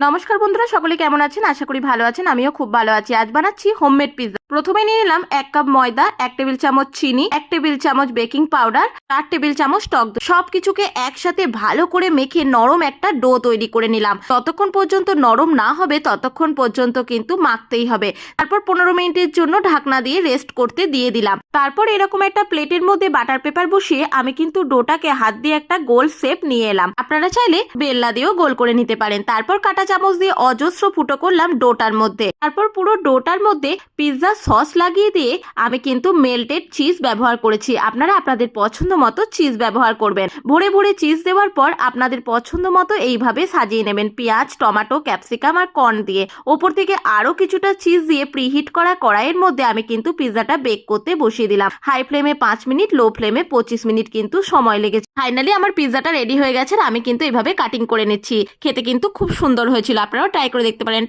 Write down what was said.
নমস্কার বন্ধুরা, সকলে কেমন আছেন? আশা করি ভালো আছেন। আমিও খুব ভালো আছি। আজ বানাচ্ছি হোমমেড পিৎজা। প্রথমে নিয়ে নিলাম 1 কাপ ময়দা, 1 টেবিল চামচ চিনি, 1 টেবিল চামচ বেকিং পাউডার, 4 টেবিল চামচ টক দই। সবকিছুকে একসাথে ভালো করে মেখে নরম একটা ডো তৈরি করে নিলাম। যতক্ষণ পর্যন্ত নরম না হবে ততক্ষণ পর্যন্ত কিন্তু মাখতেই হবে। তারপর 15 মিনিটের জন্য ঢাকনা দিয়ে রেস্ট করতে দিয়ে দিলাম। তারপর এরকম একটা প্লেটের মধ্যে বাটার পেপার বসিয়ে আমি কিন্তু ডোটাকে হাত দিয়ে একটা গোল শেপ নিয়ে এলাম। আপনারা চাইলে বেলনা দিয়েও গোল করে নিতে পারেন। তারপর কাটা চামচ দিয়ে অজস্র ফুটো করলাম ডোটার মধ্যে। তারপর পুরো ডোটার মধ্যে পিৎজা সস লাগিয়ে দিয়ে আমি কিন্তু মেল্টেড চিজ ব্যবহার করেছি। আপনারা আপনাদের পছন্দ মতো চিজ ব্যবহার করবেন। ভরে ভরে চিজ দেওয়ার পর আপনাদের পছন্দ মতো এইভাবে সাজিয়ে নেবেন পেঁয়াজ, টমেটো, ক্যাপসিকাম আর কর্ন দিয়ে। ওপর থেকে আরো কিছুটা চিজ দিয়ে প্রিহিট করা কড়াইয়ের মধ্যে আমি কিন্তু পিৎজাটা বেক করতে বসিয়ে দিলাম। হাই ফ্লেমে 5 মিনিট, লো ফ্লেমে 25 মিনিট কিন্তু সময় লেগেছে। ফাইনালি আমার পিৎজাটা রেডি হয়ে গেছে। আমি কিন্তু এভাবে কাটিং করে নিচ্ছি। খেতে কিন্তু খুব সুন্দর হয়েছিল। আপনারাও ট্রাই করে দেখতে পারেন।